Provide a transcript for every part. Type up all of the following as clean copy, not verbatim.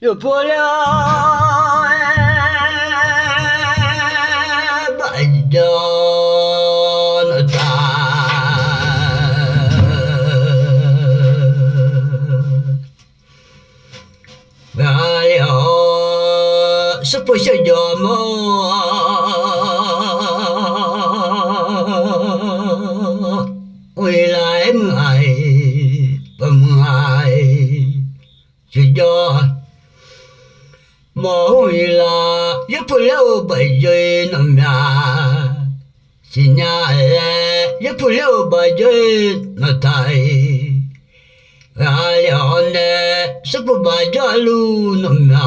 有破了白着那大，完了是不想要么？未来爱不爱？只要。莫为了也不了白人那面，新年来也不了白人那台，完了呢是不把家路那面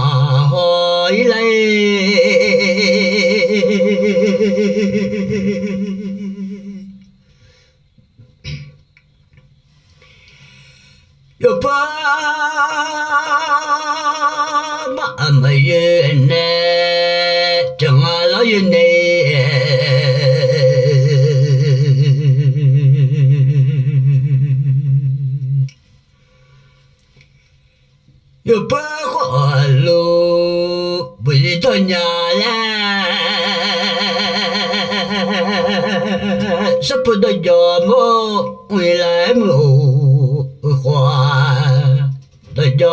回来，又怕。没人呢，正啊老人呢，又不花路，不是他家嘞，舍不得家么，未来么花的家。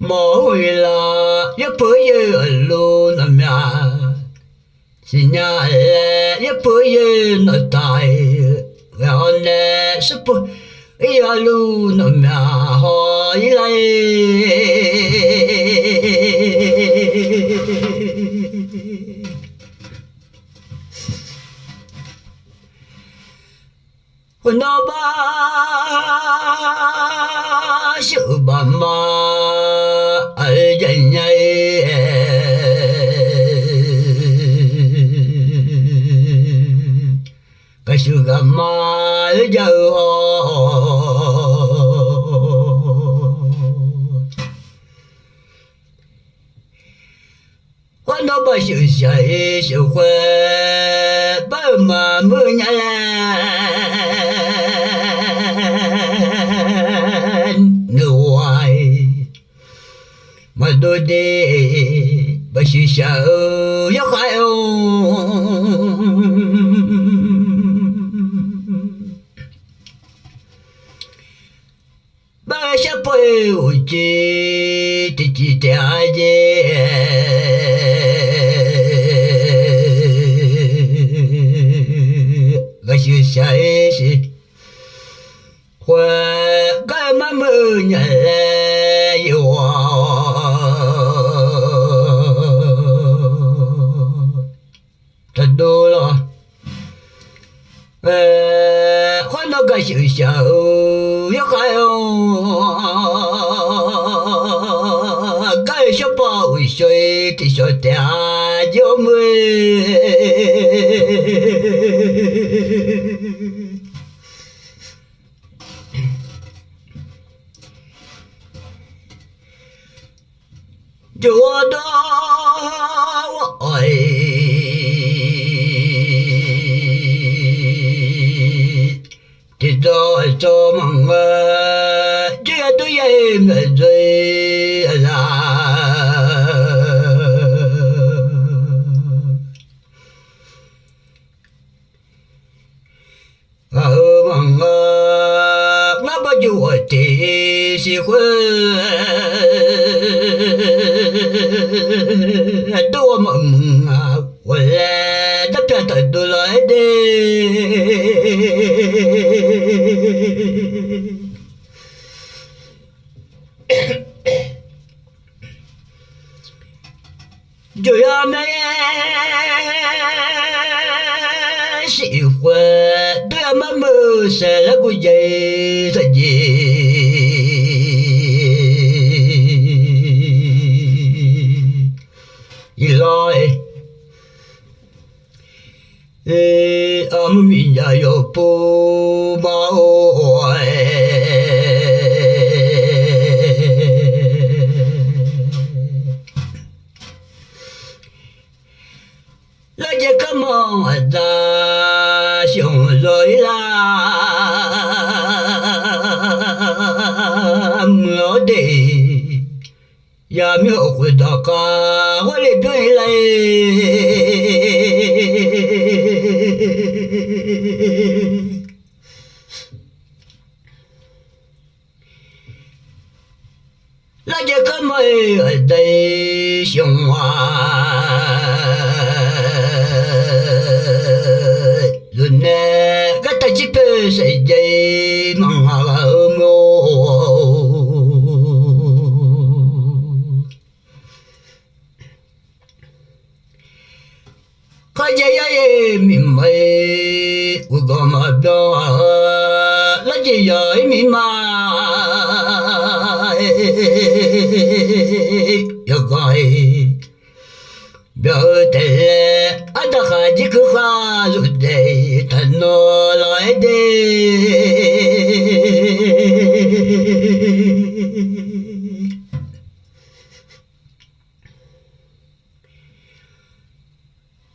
莫为了也不有路那面，新年来也不有那台，然后呢是不有路那面回来，我那把小爸妈。人呀，个是个嘛就好，我那把手下手会把嘛么呀来，no爱。我都得把学校要还哦，把小朋友接的几条街，我学校是会干嘛么人来有啊。多了，换那个学校也还哦，该小宝水的小店就没，就我的我爱。这做梦啊，这对也没罪啦。梦啊，我把就我的喜欢，多梦啊，我来的别的都来的。就要那喜欢，都要慢慢生那个人生的，一来，俺们民家有不毛哎。梦的熊瑞啦，我的。ya mi o ku da ka wa le bi lai la je ka mai dai xiong wa lu ne ka ta chi pe sai dai mang ha mo ka je ya ye mi mai u go ma do la je ya mi ma ya gai biểu thể ở đó khai chỉ cứ pha rồi để thần nó lại đi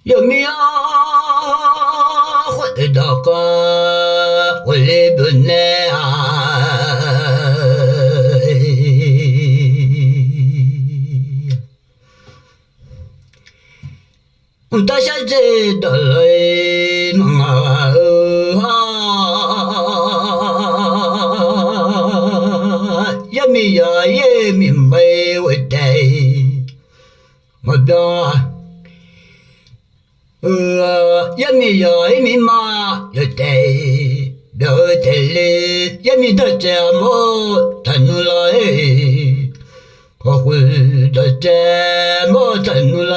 有没有回到过我的本来我大小姐的来梦啊也没呀也明白我的我的也没呀也没嘛有的表的嘞也没得这么谈来我会的这么谈来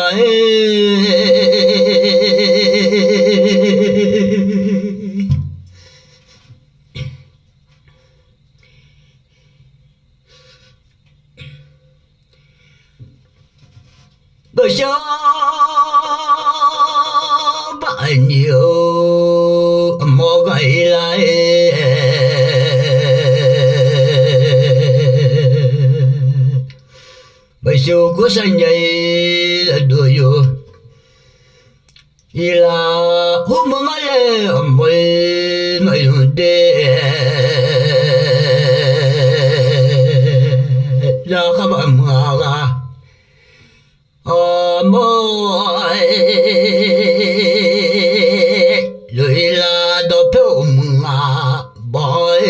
不想把牛摸回来，不想过生日都有，伊拉我们买了没用的，然后把妈妈。môi rồi là đồ phiêu mà bói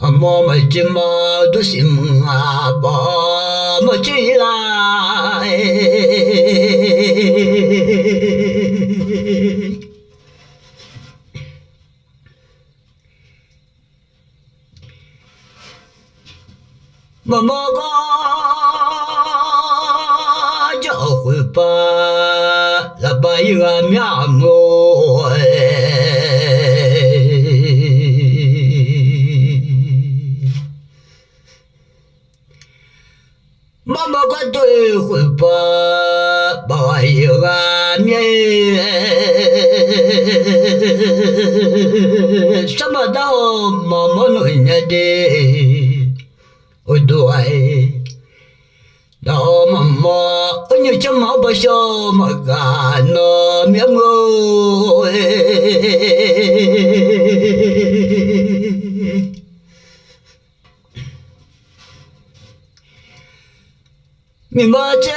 mò mà chỉ mò đồ xì mà bó mà chỉ lại mà mò có hồi ba là ba yêu mẹ mồ mama có tôi hồi ba yêu mẹ sao mà đâu mama nói nhà đi ôi đuổi đó mà mò như chấm máu bao nhiêu mà gà nó miếng ngô mình mà che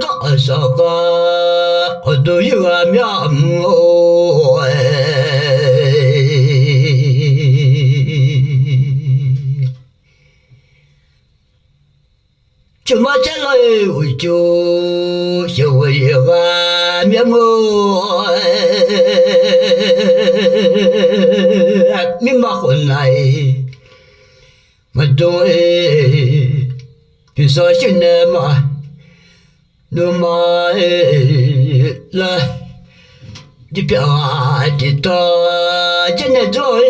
có sao có ở đâu yêu miếng ngô chúng ta trả lời ôi chú siêu yêu miếng ngô miếng mà hôm nay mà tôi thì sao xin mà nó mà là đi biểu đi to chân này rồi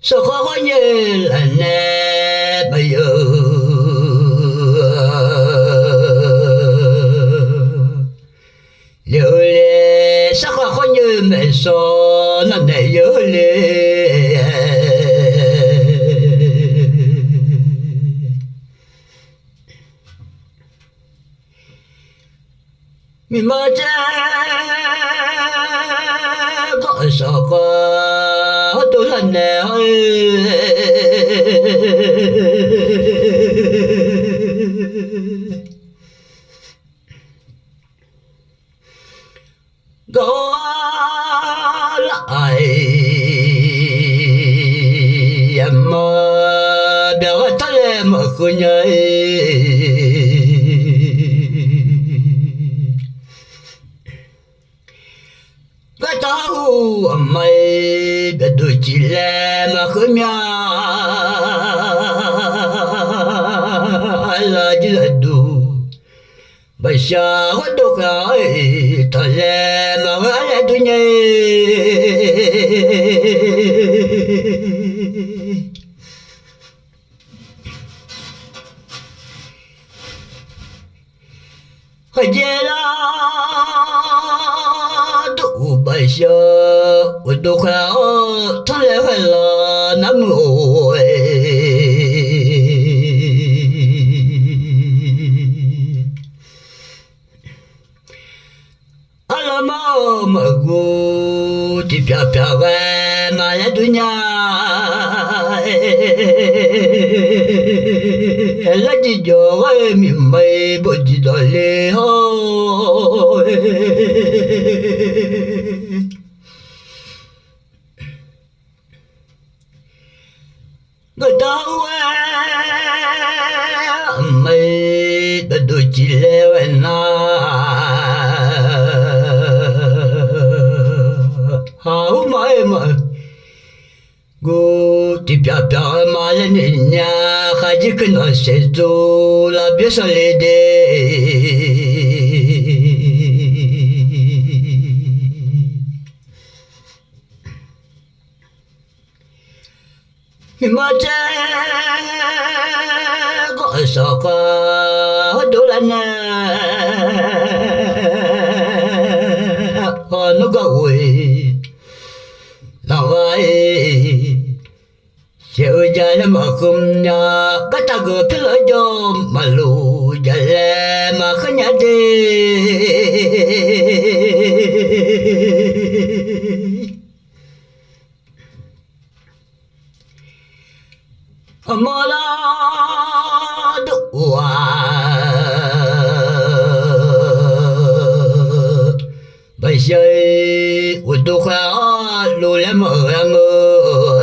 sao khó như là nè bây giờ liệu lệ sao khó như mẹ so nó này nhớ lệ mình mà cha sợ có tôi là nè có lại mà béo thắt lem mà khơi cái tao mày đã đôi chỉ lem mà khơi mía là chỉ là đủ bây giờ có đâu phải thằng lem mà gái lại tôi nhé hay là đủ bây giờ我都快他来快了那么阿拉妈妈姑的飘飘哎，马来度娘，拉起脚哎，明白不知道嘞吼。我到哎，没得多起来玩呐。好嘛嘛，我的表表嘛了人家还是跟我谁做了别说来的，你妈这个啥个都来呢，那个喂。老外，小家的马公呀，个大个皮了就马路家嘞马可伢的，马拉多啊，白小我都快啊，路来么样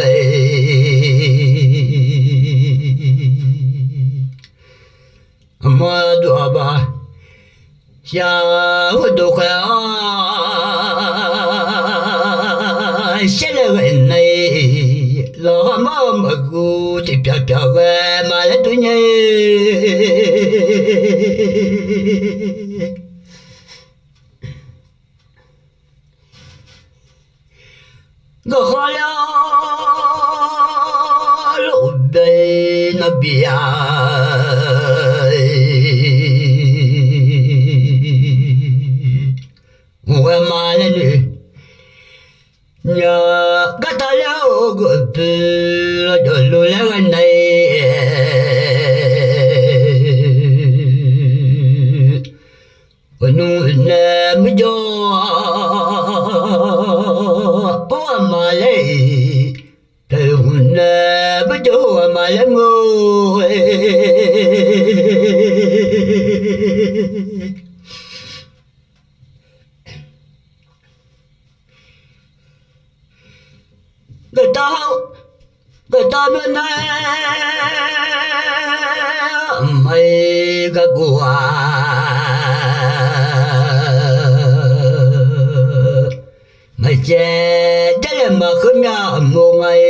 哎，马多吧，下我都快啊，下来问来，老妈妈姑的飘飘哎，马来多年。我好了路边那边，我妈了女，呀，个大了个子，就路来个来，我弄那么久。mà lấy từ hồn bây giờ mà lấy ngồi người ta bên đây mày cái quả mày che chắc là mà không nhà một ngày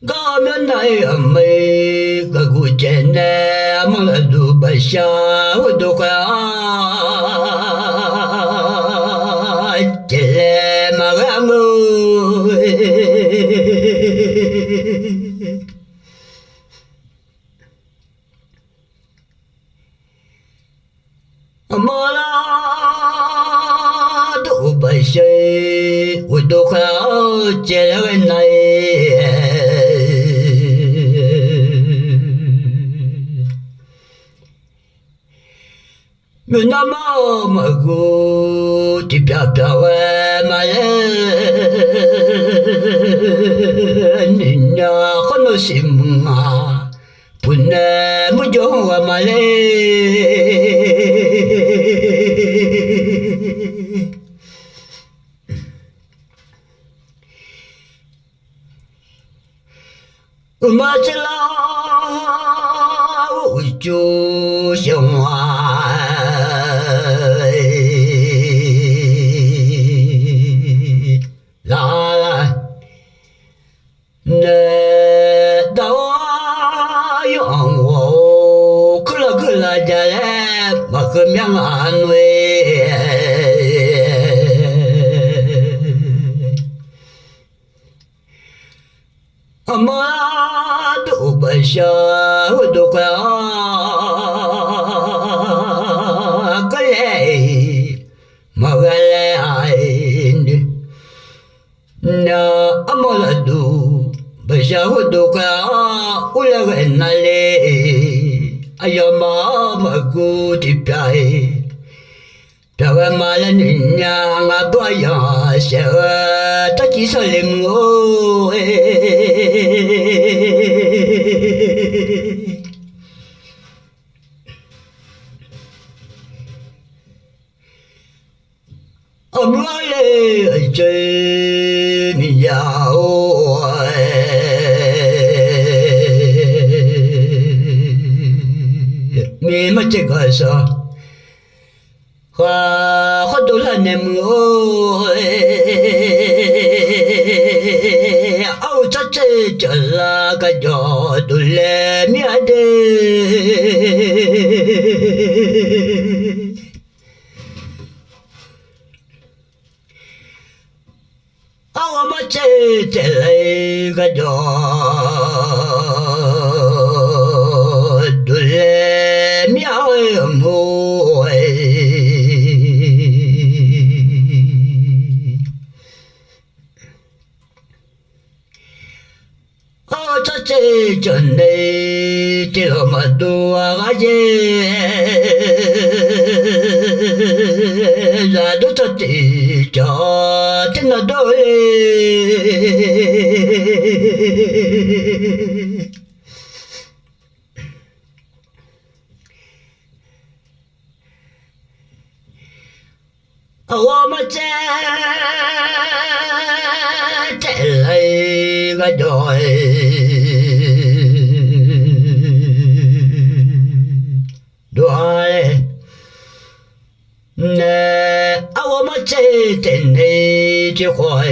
có bên này mày cái cụ che nè mà là đủ bài xa đủ khá che lẹ mà gã ngồi mà là đủ bài xe đủ khá che lẹ bên này mi na ma gu ti pia pia we ma le ni nya khono simma punne mu jo wa ma le ma chla u chu xiong wa la la ne da wa yong wo kula ja le ma ke myang an we amado basha do ka kale magale ain na amoladu basha do ka ula nale ayama maguti pai tawa malaninya ngabaya sha ta chi salim o amale je mi yao mi ma che ga sa ha do la ne mo au cha che cha la ga jo do le mi ade au ma che che le ga jo do le mi ade mo cha che chân đây chỉ là mà đùa cái gì là đứa cha chỉ cho thế là đôi mà cha chạy lại cái đôi đôi nè áo mà chạy trên đây chỉ khỏi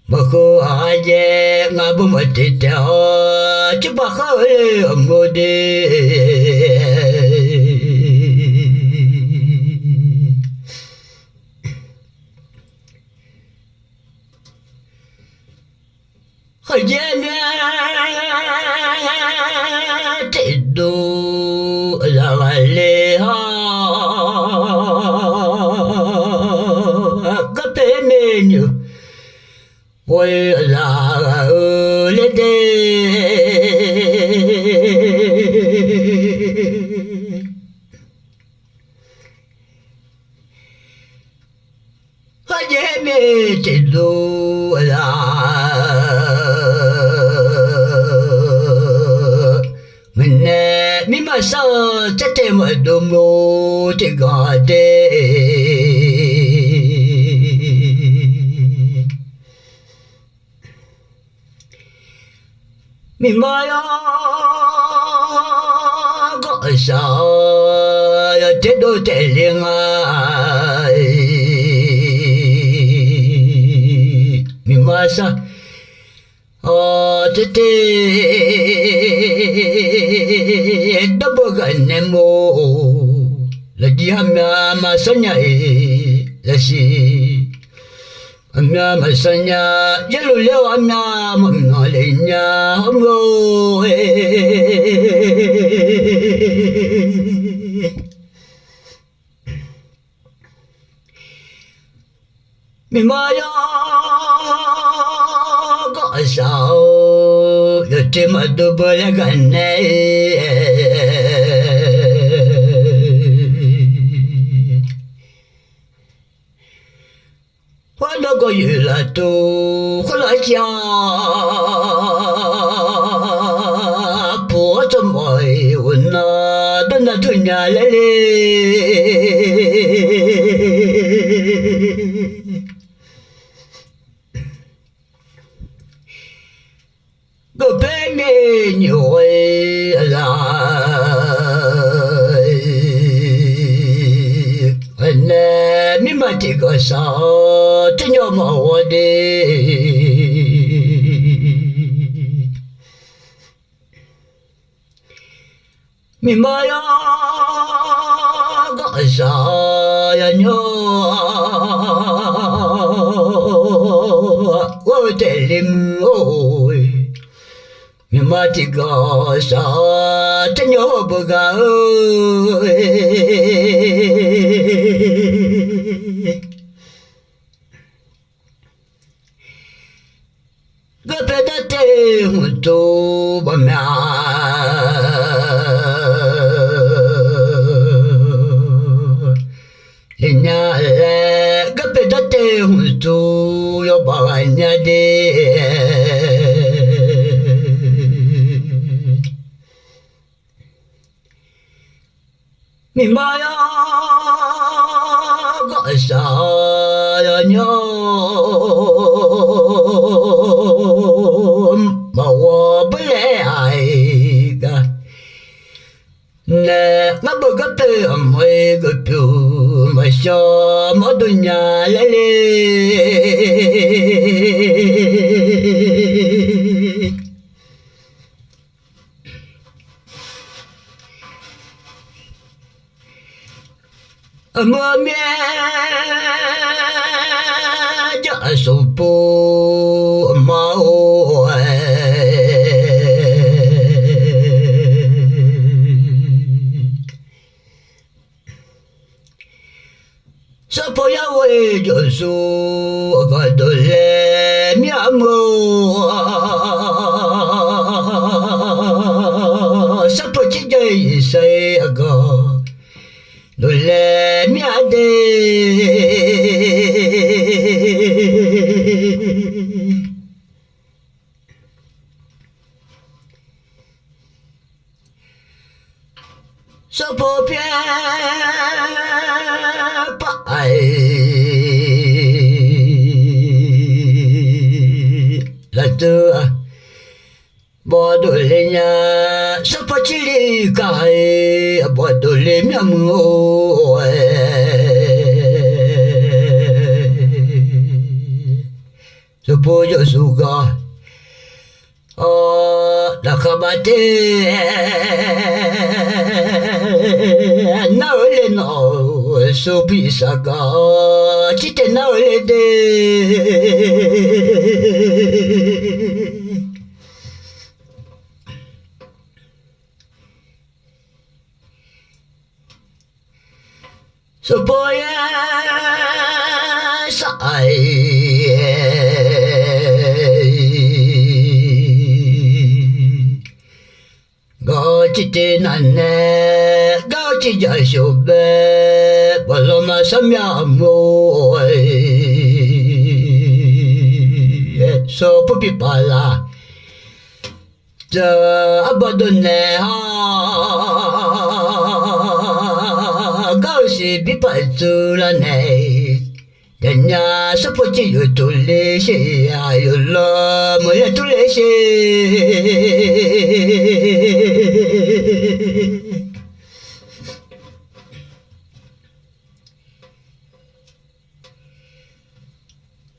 mà cô ai về ngã bùm ở trên đèo chỉ bà khơi ở ngô đi khơi về nè chạy đu là lê ha có thể nên nhiều ôi là lên đây hơi dễ mê chạy đu là mình nè mi mà sao chắc thêm ở đồ mô thì gọi đây mi mai gọi sao chết đôi trẻ liền ai mi mai sao chết đâu có gần em mô là gì mà sao nhảy là gì Amna masanya yalu leo amna mamna lenya amgo mi maya có sao yote madubole gane Wanda go yula tu kula cha po cho moi unna dana dunya lele go bene nyoi la ane mi mati go sa tinyo ma wode mi maya go sa ya nyo wo te lim oi mi mati go sa tinyo buga oi Gapedate muto bamya Linya le gapedate muto yo baganya de Mi maya gasa ya nyo Mawa bele ai ga Ne ngabagate amwe gapu Masya madunya lele Amamye ja sopo mau Sopo ya we josu agadole mi amor Sopo chije sai aga dole mi ade Sopo pie pai la tua Bodole nya sopo chili kai bodole mi amu Sopo yo suga la kabate na ole no sopi saga chite na ole de Supaya saya Gauci nane gauci jasobe belum samyamu so pupi pala ja abadone ha gauci bipazula nei Danya seperti you tulis ya Allah mulai tulis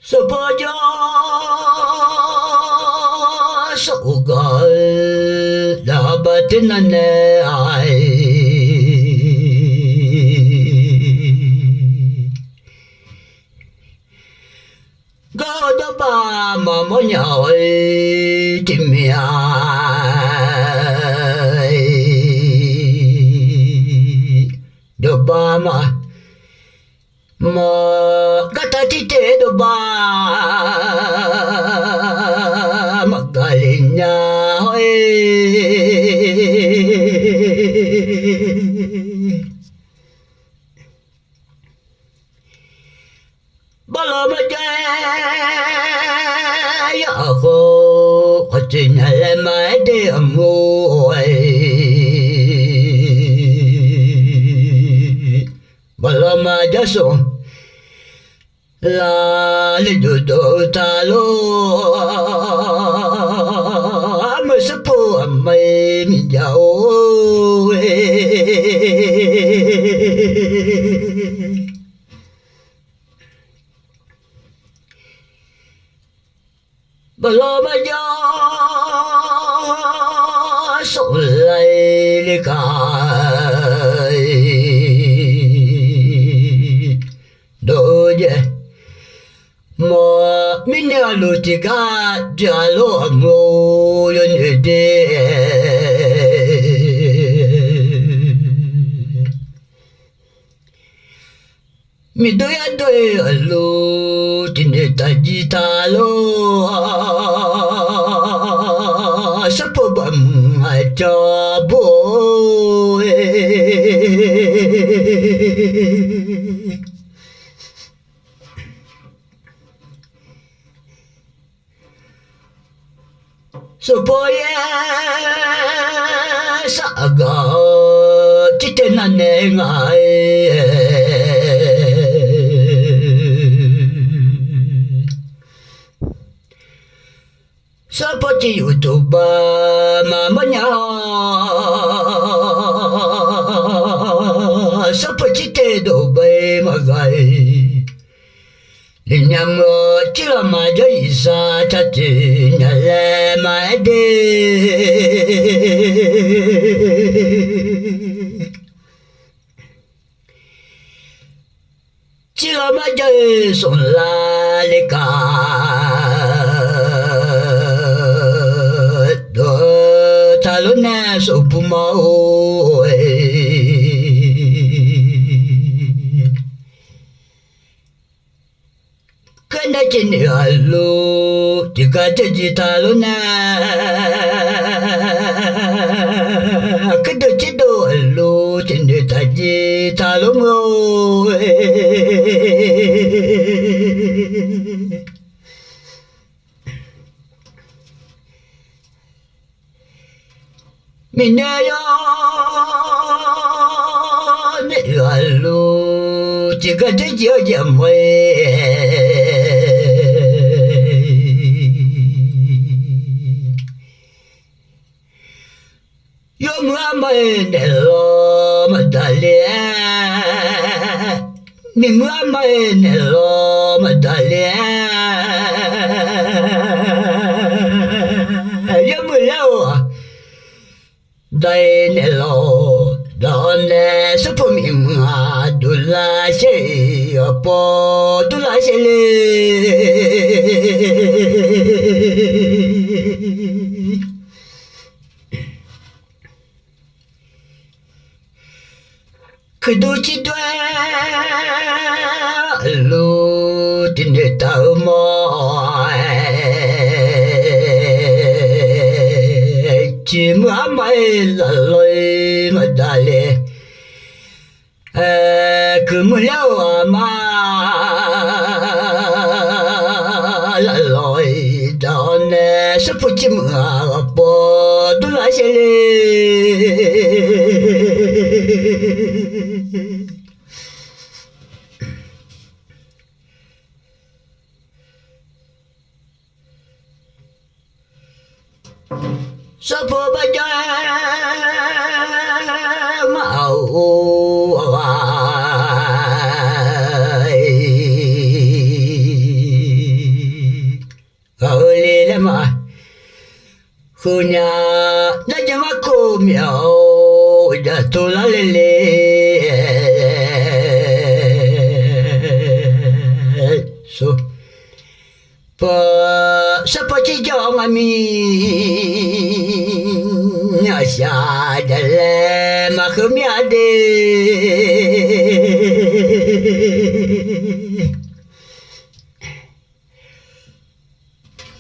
Sepaja sugal dapatin ai Gada ba mama nyai timia doba ma kata tite doba magalinya ho ho tin le mai de amu balama jaso la le do ta lo ama sapo mai mi jao balama ja so lai le kai do je mo mine alu tiga jalo mo yonde mi doya doya alu tine tajitalo sapo bam ajabo supaya saga titena nengai seperti YouTube mamanya seperti tedo bay magai Linyam chila maja isa chati nyale maede chila maja son la leka do talone so pumao Kena kini alu jika cerita luna kedo cedo alu cerita cerita lungo minaya ni alu jika cerita jamwe Nello Madalia Nimama Nello Madalia Yamulawa Dai Nello Donne Supumima Dula Se Apo Dula Sele Keduci dua lu tidak tahu mau cuma mai laloi madale kemuliaan ama laloi dan seperti apa tulah sele Siapa baca mau Oleh lama Kunya Najam aku miau Jatuh lele So Seperti jauh kami Nyasya dalam aku miade